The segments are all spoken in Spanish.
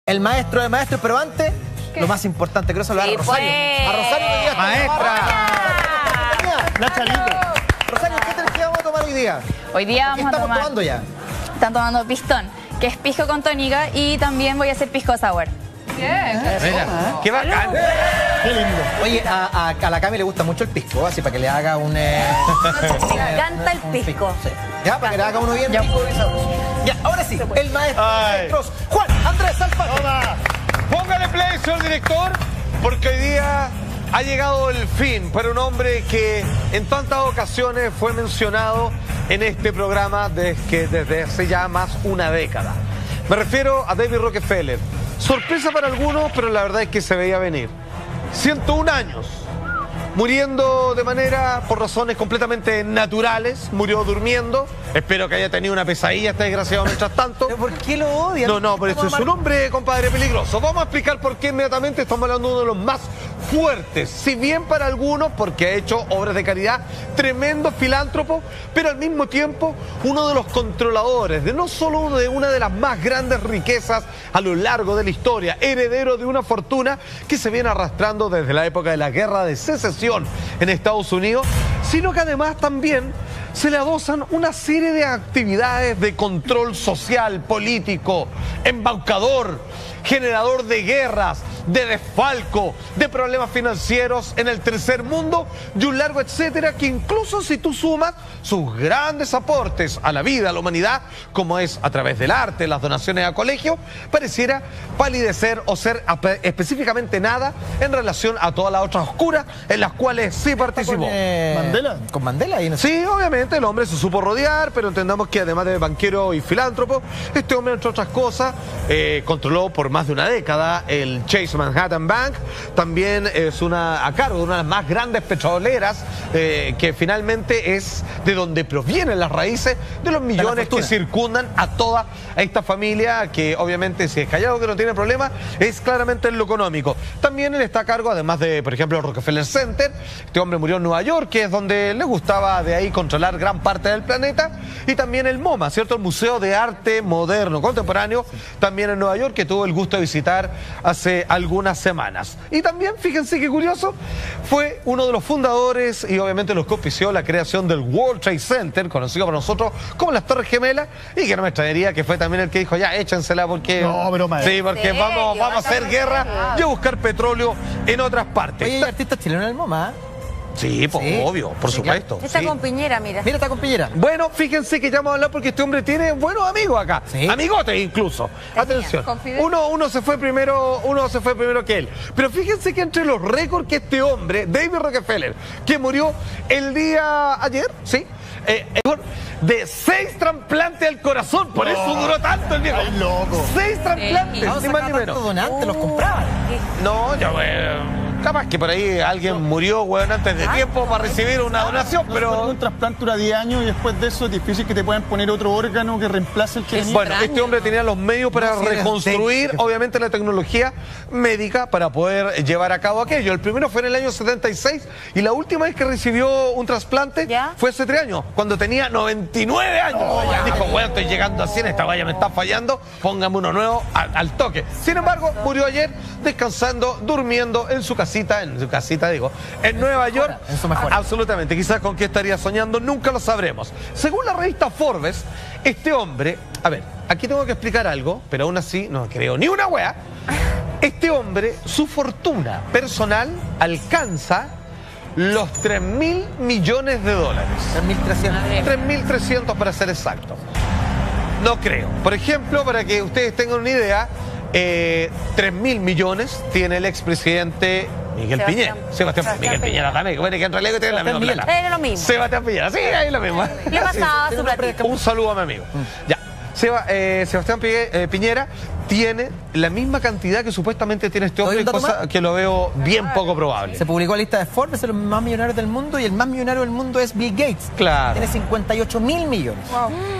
El maestro de maestros, pero antes, lo más importante, quiero saludar a Rosario. A Rosario que día ¡Maestra! Nacha lindo. Rosario, ¿qué energía vamos a tomar hoy día? Hoy día vamos a estamos tomar... tomando ya? Están tomando pistón, que es pisco con tónica, y también voy a hacer pisco sour. Mira, qué bacán. Qué lindo. Oye, a la Cami le gusta mucho el pisco, así para que le haga un... Me encanta el pisco. Sí. Ya, para que le haga uno bien Ya. rico y sabroso. Ya, ahora sí, el maestro de maestros, Juan Andrés Alfaro. Póngale play, señor director, porque hoy día ha llegado el fin para un hombre que en tantas ocasiones fue mencionado en este programa desde hace ya más una década. Me refiero a David Rockefeller. Sorpresa para algunos, pero la verdad es que se veía venir. 101 años, muriendo de manera, por razones completamente naturales, murió durmiendo. Espero que haya tenido una pesadilla este desgraciado mientras tanto. ¿Pero por qué lo odian? No, pero eso es un hombre, compadre, peligroso. Vamos a explicar por qué inmediatamente. Estamos hablando de uno de los más fuertes, si bien para algunos, porque ha hecho obras de caridad, tremendo filántropo, pero al mismo tiempo uno de los controladores de no solo de una de las más grandes riquezas a lo largo de la historia, heredero de una fortuna que se viene arrastrando desde la época de la Guerra de Secesión en Estados Unidos, sino que además también se le adosan una serie de actividades de control social, político, embaucador, generador de guerras, de desfalco, de problemas financieros en el tercer mundo y un largo etcétera, que incluso si tú sumas sus grandes aportes a la vida, a la humanidad, como es a través del arte, las donaciones a colegios, pareciera palidecer o ser específicamente nada en relación a todas las otras oscuras en las cuales sí participó. ¿Mandela? ¿Con Mandela? Ahí no sé. Sí, obviamente el hombre se supo rodear, pero entendamos que además de banquero y filántropo, este hombre, entre otras cosas, controló por más de una década el Chase Manhattan Bank. También es a cargo de una de las más grandes petroleras, que finalmente es de donde provienen las raíces de los millones que circundan a toda esta familia, que obviamente, si es callado que no tiene problema, es claramente en lo económico. También él está a cargo, además de, por ejemplo, el Rockefeller Center. Este hombre murió en Nueva York, que es donde le gustaba de ahí controlar gran parte del planeta. Y también el MoMA, ¿cierto? El Museo de Arte Moderno Contemporáneo, también en Nueva York, que tuvo el gusto de visitar hace algunas semanas. Y también, fíjense qué curioso, fue uno de los fundadores y obviamente los que auspició la creación del World Trade Center, conocido por nosotros como las Torres Gemelas, y que no me extrañaría que fue también el que dijo, ya, échensela porque... No, pero madre. Sí, porque vamos a hacer guerra y a buscar petróleo en otras partes. Oye, hay artistas chilenos en el MoMA. Sí, pues, Sí. obvio, por Sí, supuesto. Está Sí. con Piñera, mira. Mira, está con Piñera. Bueno, fíjense que ya vamos a hablar porque este hombre tiene buenos amigos acá. Sí. Amigotes incluso. Atención. con Fidel. Uno se fue primero que él. Pero fíjense que entre los récords que este hombre, David Rockefeller, que murió el día ayer, ¿sí? De 6 trasplantes al corazón. Por eso duró tanto el viejo. Ay, loco. 6 trasplantes, Vamos ni a más sacar ni tantos menos. donantes, los compraban. No, ya, capaz que por ahí alguien murió, weón, antes de tiempo para recibir una donación, pero... Un trasplante dura 10 años y después de eso es difícil que te puedan poner otro órgano que reemplace el que tenía. Bueno, este hombre tenía los medios para No, sí, reconstruir, sí. obviamente, la tecnología médica para poder llevar a cabo aquello. El primero fue en el año 76 y la última vez que recibió un trasplante ¿Ya? fue hace 3 años, cuando tenía 99 años. Dijo, bueno, estoy llegando a 100, esta valla me está fallando, póngame uno nuevo al toque. Sin embargo, murió ayer descansando, durmiendo en su casita, en Nueva York. en su mejora. Absolutamente, quizás con qué estaría soñando, nunca lo sabremos. Según la revista Forbes, este hombre, a ver, aquí tengo que explicar algo, pero aún así no creo ni una wea. Este hombre, su fortuna personal alcanza los 3.000 millones de dólares. 3.300. 3.300 para ser exacto. No creo. Por ejemplo, para que ustedes tengan una idea, 3.000 millones tiene el expresidente Miguel Piñera. Miguel Piñera también, bueno, que en realidad tiene la misma Miguel. plata. Era lo mismo. Sebastián Piñera, sí, ahí lo mismo. Le pasaba su platito. Un saludo a mi amigo. Ya. Sebastián Piñera tiene la misma cantidad que supuestamente tiene este hombre, ¿Doy un dato cosa más? que lo veo bien poco probable. Se publicó la lista de Forbes de los más millonarios del mundo y el más millonario del mundo es Bill Gates. Claro. Tiene 58.000 millones.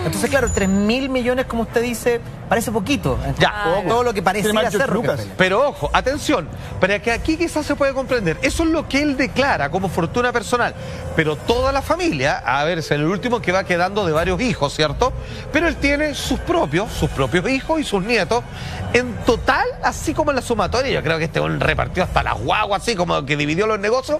Entonces, claro, 3.000 millones, como usted dice, parece poquito. Ya. Todo lo que parece Tiene más ser George Lucas. Rockefeller. Pero ojo, atención, para que aquí quizás se puede comprender, eso es lo que él declara como fortuna personal, pero toda la familia, a ver, es el último que va quedando de varios hijos, ¿cierto? Pero él tiene sus propios hijos y sus nietos, En total, así como en la sumatoria, yo creo que este un repartió hasta las guaguas, así como que dividió los negocios.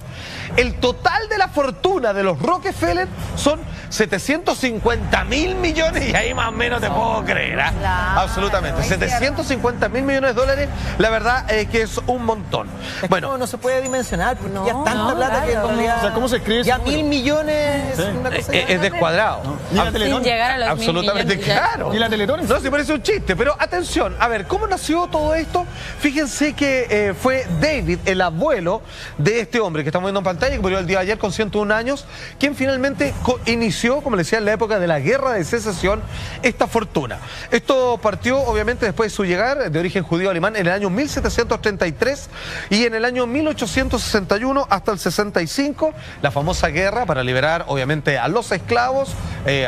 El total de la fortuna de los Rockefeller son 750.000 millones, y ahí más o menos te puedo creer, ¿eh? Claro. Absolutamente. 750.000 millones de dólares, la verdad es que es un montón. Es Bueno, que no se puede dimensionar, porque No, ya es tanta plata que en claro. realidad... O sea, ¿cómo se escribe ese Ya número? 1.000 millones Sí. es una cosa... es descuadrado. Ni la Sin Teletón. llegar a los Absolutamente 1.000 millones ya. claro. ¿Y la Teletón? No, si parece un chiste, pero atención, a ver, ¿cómo nació todo esto? Fíjense que fue David, el abuelo de este hombre que estamos viendo en pantalla, que murió el día de ayer con 101 años, quien finalmente inició, como les decía, en la época de la Guerra de Secesión, esta fortuna. Esto partió, obviamente, después de su llegar, de origen judío alemán, en el año 1733, y en el año 1861 hasta el 65, la famosa guerra para liberar, obviamente, a los esclavos,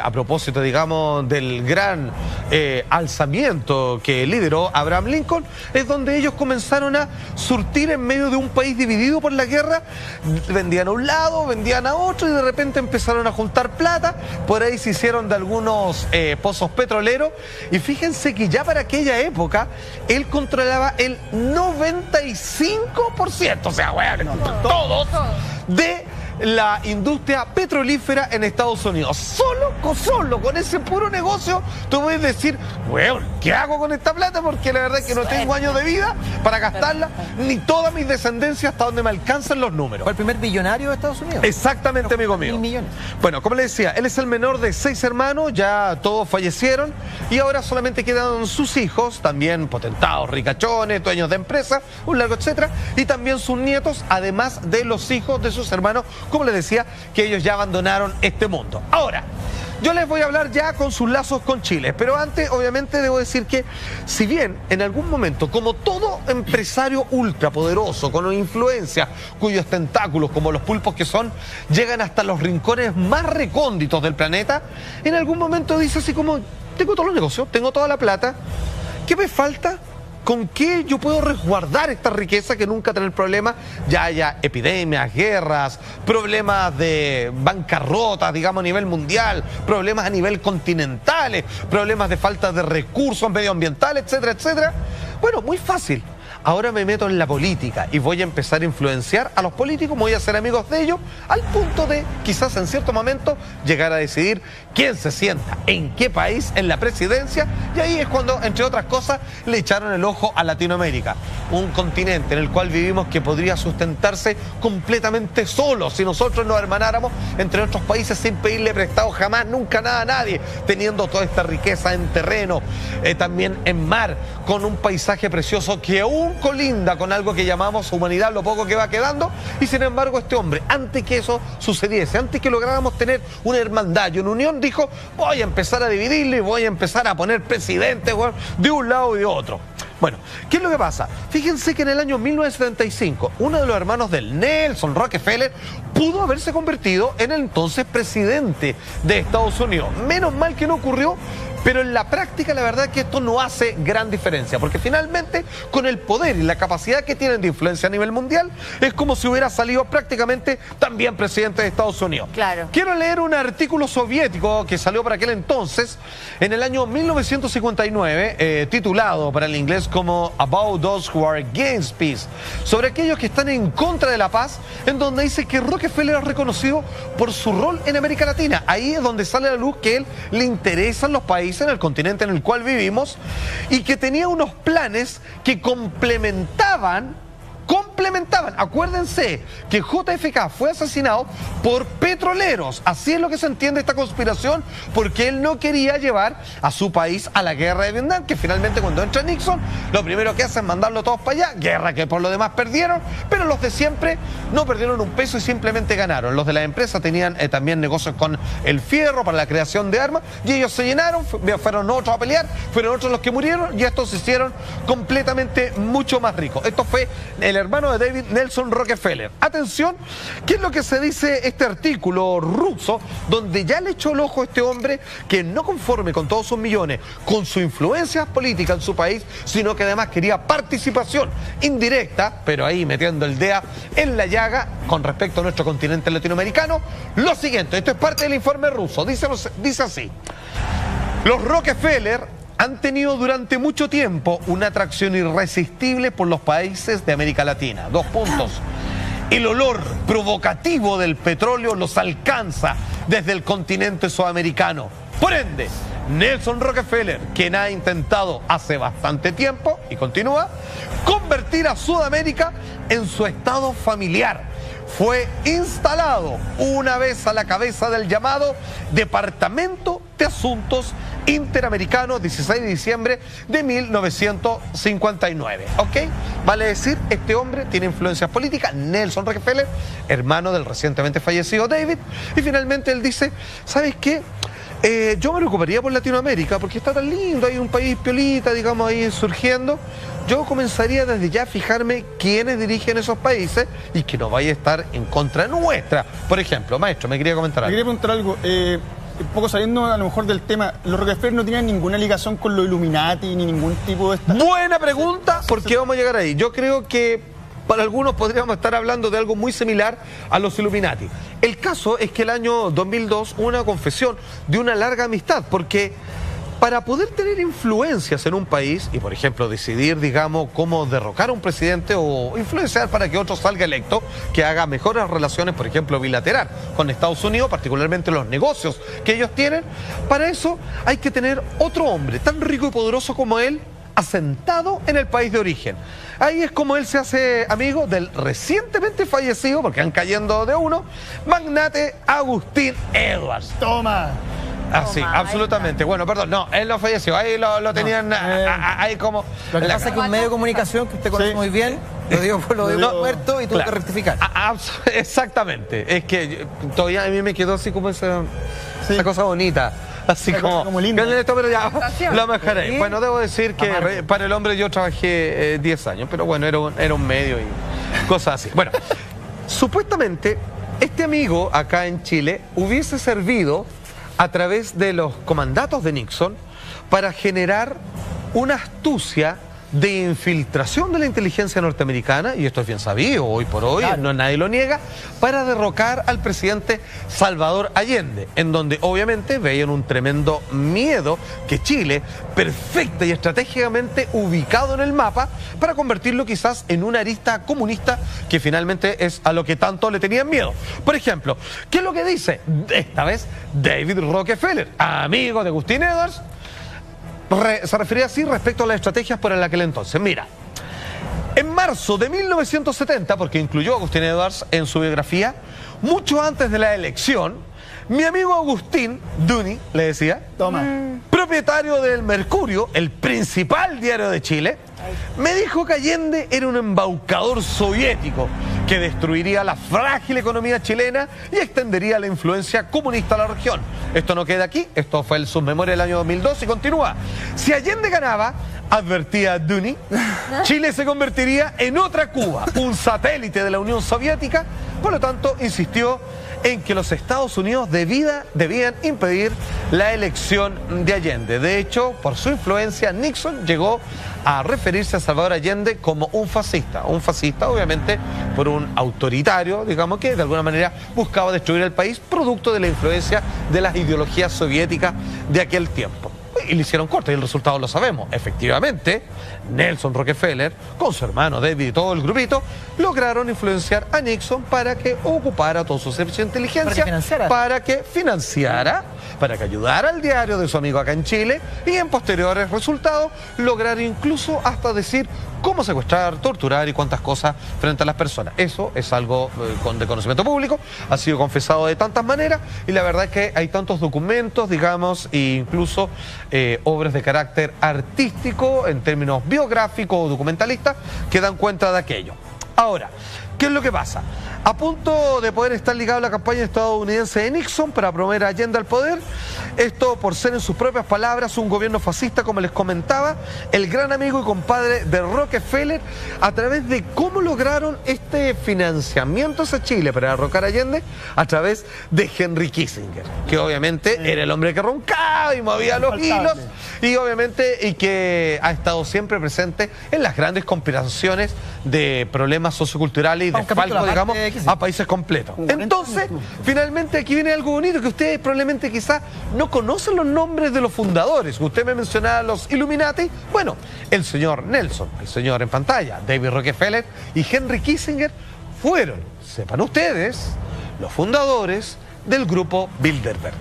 a propósito, digamos, del gran alzamiento que lideró Abraham Lincoln, es donde ellos comenzaron a surtir en medio de un país dividido por la guerra. Vendían a un lado, vendían a otro, y de repente empezaron a juntar plata. Por ahí se hicieron de algunos pozos petroleros, y fíjense que ya para aquella época él controlaba el 95%, o sea, bueno, todos, de la industria petrolífera en Estados Unidos. Solo con ese puro negocio tú puedes decir, bueno, ¿qué hago con esta plata? Porque la verdad es que no tengo años de vida para gastarla, ni toda mi descendencia hasta donde me alcanzan los números. Fue el primer billonario de Estados Unidos. Exactamente, amigo mío. 1.000 millones. Bueno, como le decía, él es el menor de 6 hermanos, ya todos fallecieron, y ahora solamente quedan sus hijos, también potentados, ricachones, dueños de empresas, un largo etcétera, y también sus nietos, además de los hijos de sus hermanos, como les decía, que ellos ya abandonaron este mundo. Ahora, yo les voy a hablar ya con sus lazos con Chile, pero antes, obviamente, debo decir que, si bien en algún momento, como todo empresario ultrapoderoso, con influencia, cuyos tentáculos, como los pulpos que son, llegan hasta los rincones más recónditos del planeta, en algún momento dice así como, tengo todos los negocios, tengo toda la plata, ¿qué me falta? ¿Con qué yo puedo resguardar esta riqueza que nunca tener problemas? Ya haya epidemias, guerras, problemas de bancarrota, digamos, a nivel mundial, problemas a nivel continentales, problemas de falta de recursos medioambientales, etcétera, etcétera. Bueno, muy fácil. Ahora me meto en la política y voy a empezar a influenciar a los políticos, voy a ser amigos de ellos, al punto de, quizás en cierto momento, llegar a decidir quién se sienta, en qué país, en la presidencia, y ahí es cuando, entre otras cosas, le echaron el ojo a Latinoamérica, un continente en el cual vivimos que podría sustentarse completamente solo si nosotros nos hermanáramos entre otros países sin pedirle prestado jamás, nunca nada a nadie, teniendo toda esta riqueza en terreno, también en mar, con un paisaje precioso que aún colinda con algo que llamamos humanidad, lo poco que va quedando, y sin embargo este hombre, antes que eso sucediese, antes que lográramos tener una hermandad y una unión, dijo, voy a empezar a dividirle y voy a empezar a poner presidentes, bueno, de un lado y de otro. Bueno, ¿qué es lo que pasa? Fíjense que en el año 1975, uno de los hermanos del Nelson Rockefeller pudo haberse convertido en el entonces presidente de Estados Unidos. Menos mal que no ocurrió, pero en la práctica la verdad es que esto no hace gran diferencia, porque finalmente con el poder y la capacidad que tienen de influencia a nivel mundial, es como si hubiera salido prácticamente también presidente de Estados Unidos. Claro. Quiero leer un artículo soviético que salió para aquel entonces, en el año 1959, titulado para el inglés como About Those Who Are Against Peace, sobre aquellos que están en contra de la paz, en donde dice que Rockefeller es reconocido por su rol en América Latina. Ahí es donde sale a la luz que él le interesan los países en el continente en el cual vivimos, y que tenía unos planes que complementaban, acuérdense que JFK fue asesinado por petroleros, así es lo que se entiende esta conspiración, porque él no quería llevar a su país a la guerra de Vietnam, que finalmente cuando entra Nixon, lo primero que hace es mandarlo todos para allá, guerra que por lo demás perdieron, pero los de siempre no perdieron un peso y simplemente ganaron. Los de la empresa tenían también negocios con el fierro para la creación de armas, y ellos se llenaron, fueron otros a pelear, fueron otros los que murieron, y estos se hicieron completamente mucho más ricos. Esto fue el hermano de David, Nelson Rockefeller. Atención, ¿qué es lo que se dice este artículo ruso, donde ya le echó el ojo a este hombre que no conforme con todos sus millones, con su influencia política en su país, sino que además quería participación indirecta, pero ahí metiendo el dedo en la llaga con respecto a nuestro continente latinoamericano? Lo siguiente, esto es parte del informe ruso, dice así: los Rockefeller han tenido durante mucho tiempo una atracción irresistible por los países de América Latina. 2 puntos. El olor provocativo del petróleo los alcanza desde el continente sudamericano. Por ende, Nelson Rockefeller, quien ha intentado hace bastante tiempo, y continúa, convertir a Sudamérica en su estado familiar, fue instalado una vez a la cabeza del llamado Departamento de Asuntos Interamericanos, 16 de diciembre de 1959. ¿Ok? Vale decir, este hombre tiene influencias políticas, Nelson Rockefeller, hermano del recientemente fallecido David, y finalmente él dice, ¿sabes qué? Yo me preocuparía por Latinoamérica porque está tan lindo, hay un país piolita, digamos, ahí surgiendo. Yo comenzaría desde ya a fijarme quiénes dirigen esos países y que no vaya a estar en contra nuestra. Por ejemplo, maestro, me quería comentar algo. Me quería preguntar algo, un poco sabiendo a lo mejor del tema, los Rockefeller no tienen ninguna ligación con los Illuminati ni ningún tipo de... Buena pregunta, porque vamos a llegar ahí. Yo creo que para algunos podríamos estar hablando de algo muy similar a los Illuminati. El caso es que el año 2002 hubo una confesión de una larga amistad, porque para poder tener influencias en un país y, por ejemplo, decidir, digamos, cómo derrocar a un presidente o influenciar para que otro salga electo, que haga mejores relaciones, por ejemplo, bilateral con Estados Unidos, particularmente los negocios que ellos tienen, para eso hay que tener otro hombre tan rico y poderoso como él, asentado en el país de origen. Ahí es como él se hace amigo del recientemente fallecido, porque han cayendo de uno, magnate Agustín Edwards. Toma. Así, absolutamente. Bueno, perdón, no, él no falleció, ahí lo tenían ahí como... Lo que pasa es que un medio de comunicación que usted conoce muy bien, lo digo por lo de muerto y tuvo que rectificar. Exactamente, es que todavía a mí me quedó así como esa cosa bonita. Así como linda. Esto, pero ya lo mejoré. Bueno, debo decir que para el hombre yo trabajé 10 años, pero bueno, era un medio y cosas así. Bueno, supuestamente este amigo acá en Chile hubiese servido a través de los comandatos de Nixon para generar una astucia de infiltración de la inteligencia norteamericana, y esto es bien sabido hoy por hoy, claro, no nadie lo niega, para derrocar al presidente Salvador Allende, en donde obviamente veían un tremendo miedo que Chile, perfecta y estratégicamente ubicado en el mapa, para convertirlo quizás en una arista comunista que finalmente es a lo que tanto le tenían miedo. Por ejemplo, ¿qué es lo que dice esta vez David Rockefeller, amigo de Agustín Edwards? Se refería así respecto a las estrategias por aquel entonces. Mira, en marzo de 1970, porque incluyó a Agustín Edwards en su biografía, mucho antes de la elección, mi amigo Agustín Duni, le decía, propietario del Mercurio, el principal diario de Chile, me dijo que Allende era un embaucador soviético que destruiría la frágil economía chilena y extendería la influencia comunista a la región. Esto no queda aquí, esto fue el submemoria del año 2002 y continúa. Si Allende ganaba, advertía Duni, Chile se convertiría en otra Cuba, un satélite de la Unión Soviética. Por lo tanto, insistió en que los Estados Unidos debían impedir la elección de Allende. De hecho, por su influencia, Nixon llegó a referirse a Salvador Allende como un fascista obviamente por un autoritario, digamos, que de alguna manera buscaba destruir el país, producto de la influencia de las ideologías soviéticas de aquel tiempo. Y le hicieron corte y el resultado lo sabemos. Efectivamente, Nelson Rockefeller, con su hermano David y todo el grupito, lograron influenciar a Nixon para que ocupara todo su servicio de inteligencia, para que financiara, para que ayudara al diario de su amigo acá en Chile y en posteriores resultados lograr incluso hasta decir cómo secuestrar, torturar y cuántas cosas frente a las personas. Eso es algo de conocimiento público, ha sido confesado de tantas maneras y la verdad es que hay tantos documentos, digamos, e incluso obras de carácter artístico en términos biográficos o documentalistas que dan cuenta de aquello. Ahora, ¿qué es lo que pasa? A punto de poder estar ligado a la campaña estadounidense de Nixon para promover a Allende al poder, esto por ser en sus propias palabras un gobierno fascista, como les comentaba, el gran amigo y compadre de Rockefeller, a través de cómo lograron este financiamiento hacia Chile para derrocar a Allende, a través de Henry Kissinger, que obviamente era el hombre que roncaba y movía los hilos, y obviamente y que ha estado siempre presente en las grandes conspiraciones de problemas socioculturales país desfalco, digamos, a países completos. Entonces, finalmente aquí viene algo bonito que ustedes probablemente quizás no conocen los nombres de los fundadores. Usted me mencionaba los Illuminati. Bueno, el señor Nelson, el señor en pantalla, David Rockefeller y Henry Kissinger fueron, sepan ustedes, los fundadores del grupo Bilderberg.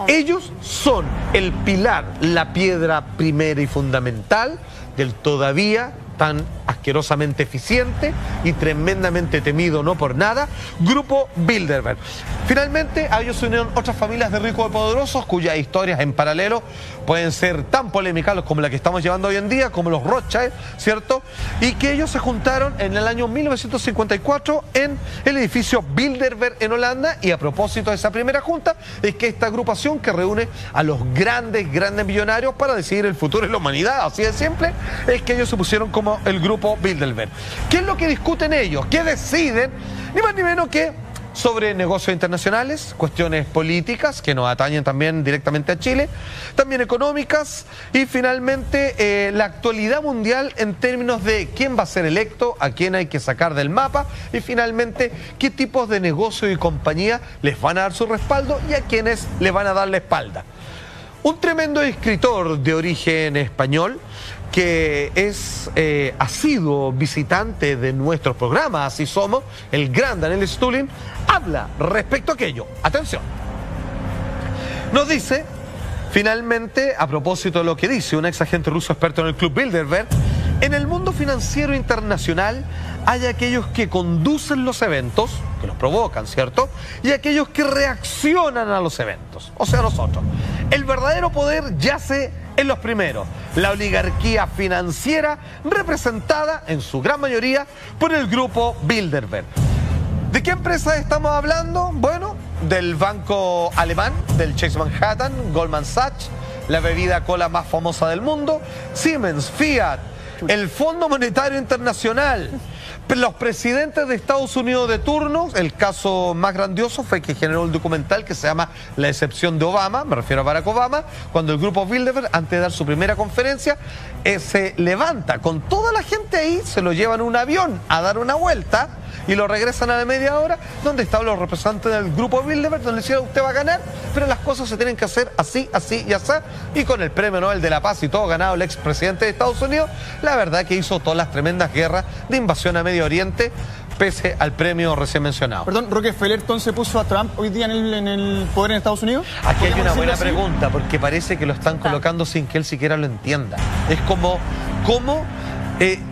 Ellos son el pilar, la piedra primera y fundamental del todavía tan asquerosamente eficiente y tremendamente temido, no por nada, grupo Bilderberg. Finalmente, a ellos se unieron otras familias de ricos y poderosos cuyas historias en paralelo pueden ser tan polémicas como la que estamos llevando hoy en día, como los Rothschild, ¿cierto? Y que ellos se juntaron en el año 1954 en el edificio Bilderberg en Holanda. Y a propósito de esa primera junta, es que esta agrupación que reúne a los grandes millonarios para decidir el futuro de la humanidad, así de simple, es que ellos se pusieron como el grupo Bilderberg. ¿Qué es lo que discuten ellos? ¿Qué deciden? Ni más ni menos que sobre negocios internacionales, cuestiones políticas que nos atañen también directamente a Chile, también económicas y finalmente la actualidad mundial en términos de quién va a ser electo, a quién hay que sacar del mapa y finalmente qué tipos de negocio y compañía les van a dar su respaldo y a quienes les van a dar la espalda. Un tremendo escritor de origen español que es asiduo visitante de nuestros programas, así somos, el gran Daniel Stulin, habla respecto a aquello. Atención. Nos dice, finalmente, a propósito de lo que dice un ex agente ruso experto en el Club Bilderberg, en el mundo financiero internacional hay aquellos que conducen los eventos, que los provocan, ¿cierto? Y aquellos que reaccionan a los eventos, o sea, nosotros. El verdadero poder yace en los primeros, la oligarquía financiera representada en su gran mayoría por el grupo Bilderberg. ¿De qué empresa estamos hablando? Bueno, del banco alemán, del Chase Manhattan, Goldman Sachs, la bebida cola más famosa del mundo, Siemens, Fiat, el Fondo Monetario Internacional, los presidentes de Estados Unidos de turno. El caso más grandioso fue que generó un documental que se llama La excepción de Obama, me refiero a Barack Obama, cuando el grupo Bilderberg, antes de dar su primera conferencia, se levanta con toda la gente ahí, se lo llevan en un avión a dar una vuelta y lo regresan a la media hora, donde estaban los representantes del grupo Bilderberg, donde le decían, usted va a ganar, pero las cosas se tienen que hacer así, así y así, y con el premio Nobel de la Paz y todo ganado el expresidente de Estados Unidos, la verdad que hizo todas las tremendas guerras de invasión a Medio Oriente, pese al premio recién mencionado. Perdón, ¿Rockefeller entonces puso a Trump hoy día en el poder en Estados Unidos? Aquí hay una buena pregunta, porque parece que lo están colocando sin que él siquiera lo entienda. Es como, ¿cómo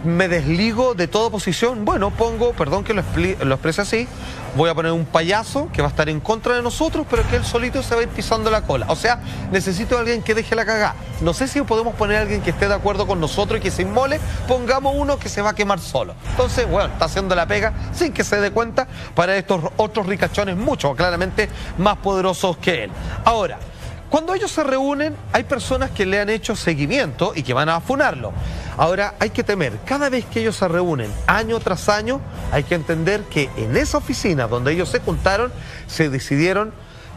me desligo de toda posición? Bueno, pongo, perdón que lo exprese así, voy a poner un payaso que va a estar en contra de nosotros, pero que él solito se va a ir pisando la cola. O sea, necesito a alguien que deje la cagada. No sé si podemos poner a alguien que esté de acuerdo con nosotros y que se inmole, pongamos uno que se va a quemar solo. Entonces, bueno, está haciendo la pega sin que se dé cuenta para estos otros ricachones mucho, claramente más poderosos que él. Ahora, cuando ellos se reúnen, hay personas que le han hecho seguimiento y que van a funarlo. Ahora, hay que temer, cada vez que ellos se reúnen, año tras año, hay que entender que en esa oficina donde ellos se juntaron, se decidieron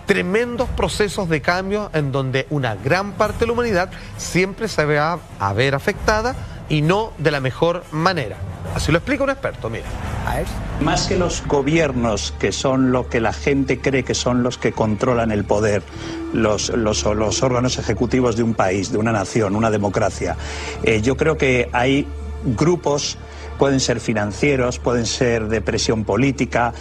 tremendos procesos de cambio en donde una gran parte de la humanidad siempre se va a ver afectada y no de la mejor manera. Así lo explica un experto, mira. Más que los gobiernos, que son lo que la gente cree que son los que controlan el poder, los órganos ejecutivos de un país, de una nación, una democracia, yo creo que hay grupos, pueden ser financieros, pueden ser de presión política,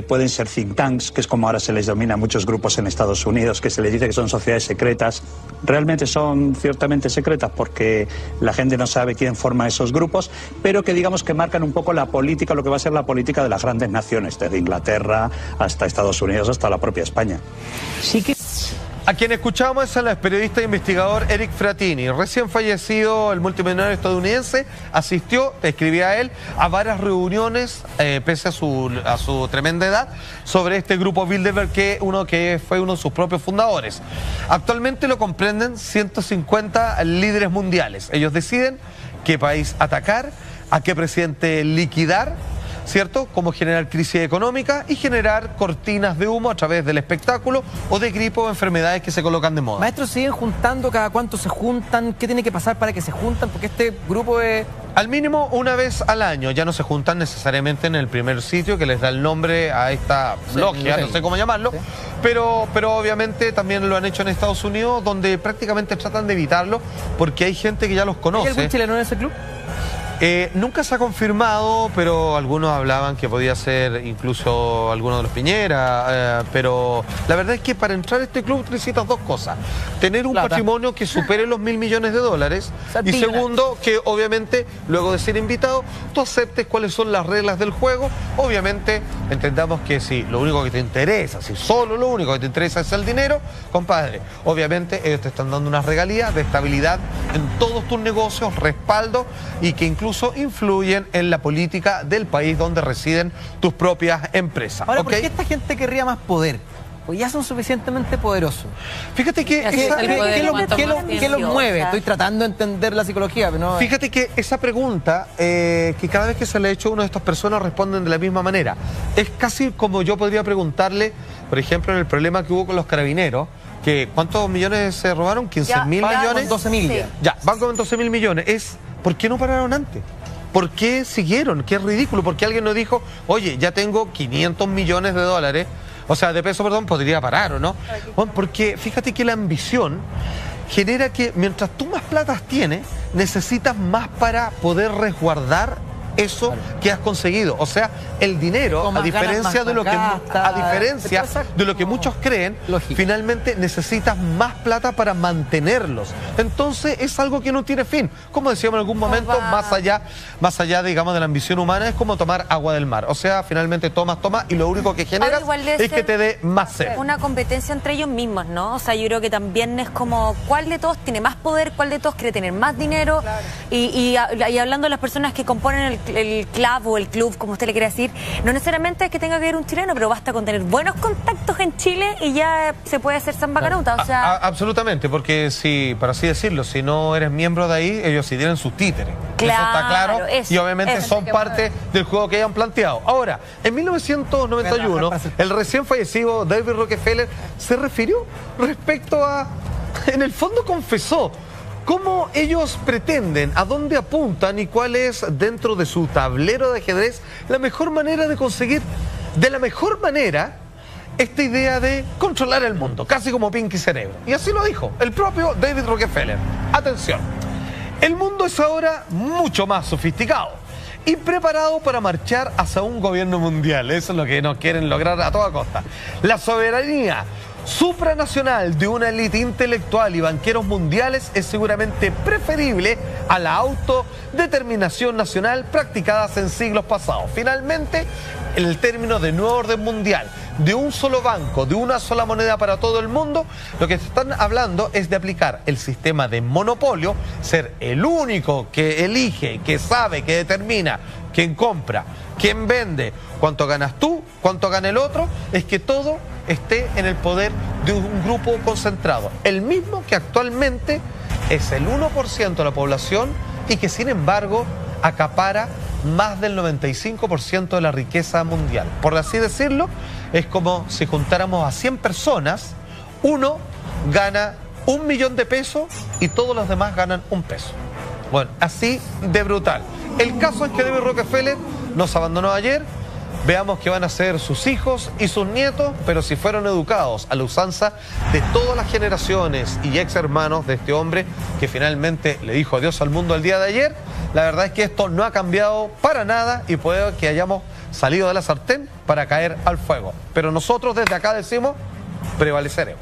pueden ser think tanks, que es como ahora se les denomina a muchos grupos en Estados Unidos, que se les dice que son sociedades secretas. Realmente son ciertamente secretas porque la gente no sabe quién forma esos grupos, pero que digamos que marcan un poco la política, lo que va a ser la política de las grandes naciones, desde Inglaterra hasta Estados Unidos, hasta la propia España. Sí que... A quien escuchamos es al periodista e investigador Eric Fratini. Recién fallecido, el multimillonario estadounidense asistió, escribía él, a varias reuniones, pese a su tremenda edad, sobre este grupo Bilderberg, que fue uno de sus propios fundadores. Actualmente lo comprenden 150 líderes mundiales. Ellos deciden qué país atacar, a qué presidente liquidar, ¿cierto? Como generar crisis económica y generar cortinas de humo a través del espectáculo o de gripe o enfermedades que se colocan de moda. Maestros, ¿siguen juntando? ¿Cada cuánto se juntan? ¿Qué tiene que pasar para que se juntan? Porque este grupo es... Al mínimo una vez al año. Ya no se juntan necesariamente en el primer sitio que les da el nombre a esta logia, no sé cómo llamarlo, sí. pero obviamente también lo han hecho en Estados Unidos, donde prácticamente tratan de evitarlo porque hay gente que ya los conoce. ¿Hay algún chileno en ese club? Nunca se ha confirmado, pero algunos hablaban que podía ser incluso alguno de los Piñera, pero la verdad es que para entrar a este club necesitas dos cosas: tener un Plata. patrimonio que supere los $1.000 millones y segundo, que obviamente luego de ser invitado tú aceptes cuáles son las reglas del juego. Obviamente entendamos que si lo único que te interesa, si solo lo único que te interesa es el dinero, compadre, obviamente ellos te están dando unas regalías de estabilidad en todos tus negocios, respaldo, y que incluso influyen en la política del país donde residen tus propias empresas. Ahora, ¿okay? ¿por qué esta gente querría más poder? Pues ya son suficientemente poderosos. Fíjate que ¿Qué los mueve? Estoy tratando de entender la psicología, pero no... Fíjate que esa pregunta, que cada vez que se le ha hecho a una de estas personas responden de la misma manera. Es casi como yo podría preguntarle, por ejemplo, en el problema que hubo con los carabineros, que ¿cuántos millones se robaron? ¿15.000 millones? 12.000 Sí. Ya, van con 12.000 millones. ¿Por qué no pararon antes? ¿Por qué siguieron? Qué ridículo. Porque alguien nos dijo, oye, ya tengo 500 millones de dólares, o sea, de peso, perdón, podría parar, ¿o no? Bueno, porque fíjate que la ambición genera que mientras tú más platas tienes, necesitas más para poder resguardar eso que has conseguido. O sea, el dinero, a diferencia de lo que muchos creen, lógico, finalmente necesitas más plata para mantenerlos. Entonces es algo que no tiene fin. Como decíamos en algún momento, más allá, digamos, de la ambición humana, es como tomar agua del mar. O sea, finalmente tomas y lo único que generas es que te dé más sed. Una competencia entre ellos mismos, ¿no? O sea, yo creo que también es como, ¿cuál de todos tiene más poder? ¿Cuál de todos quiere tener más dinero? Claro. Y hablando de las personas que componen el club o el club, como usted le quiere decir, no necesariamente es que tenga que ver un chileno, pero basta con tener buenos contactos en Chile y ya se puede hacer samba canuta, o sea... Absolutamente, porque si, para así decirlo, si no eres miembro de ahí, ellos sí tienen sus títeres. Claro, eso está claro, y obviamente eso son parte del juego que hayan planteado. Ahora, en 1991, el recién fallecido David Rockefeller se refirió respecto a... En el fondo confesó cómo ellos pretenden, a dónde apuntan y cuál es, dentro de su tablero de ajedrez, la mejor manera de conseguir, de la mejor manera, esta idea de controlar el mundo, casi como Pinky Cerebro. Y así lo dijo el propio David Rockefeller. Atención, el mundo es ahora mucho más sofisticado y preparado para marchar hacia un gobierno mundial. Eso es lo que nos quieren lograr a toda costa. La soberanía supranacional de una élite intelectual y banqueros mundiales es seguramente preferible a la autodeterminación nacional practicadas en siglos pasados. Finalmente, el término de nuevo orden mundial, de un solo banco, de una sola moneda para todo el mundo, lo que están hablando es de aplicar el sistema de monopolio, ser el único que elige, que sabe, que determina quién compra, quién vende, cuánto ganas tú, cuánto gana el otro, es que todo esté en el poder de un grupo concentrado, el mismo que actualmente es el 1% de la población y que sin embargo acapara más del 95% de la riqueza mundial. Por así decirlo, es como si juntáramos a 100 personas, uno gana $1.000.000 y todos los demás ganan $1. Bueno, así de brutal. El caso es que David Rockefeller nos abandonó ayer. Veamos qué van a hacer sus hijos y sus nietos, pero si fueron educados a la usanza de todas las generaciones y ex hermanos de este hombre que finalmente le dijo adiós al mundo el día de ayer, la verdad es que esto no ha cambiado para nada y puede que hayamos salido de la sartén para caer al fuego. Pero nosotros desde acá decimos, prevaleceremos.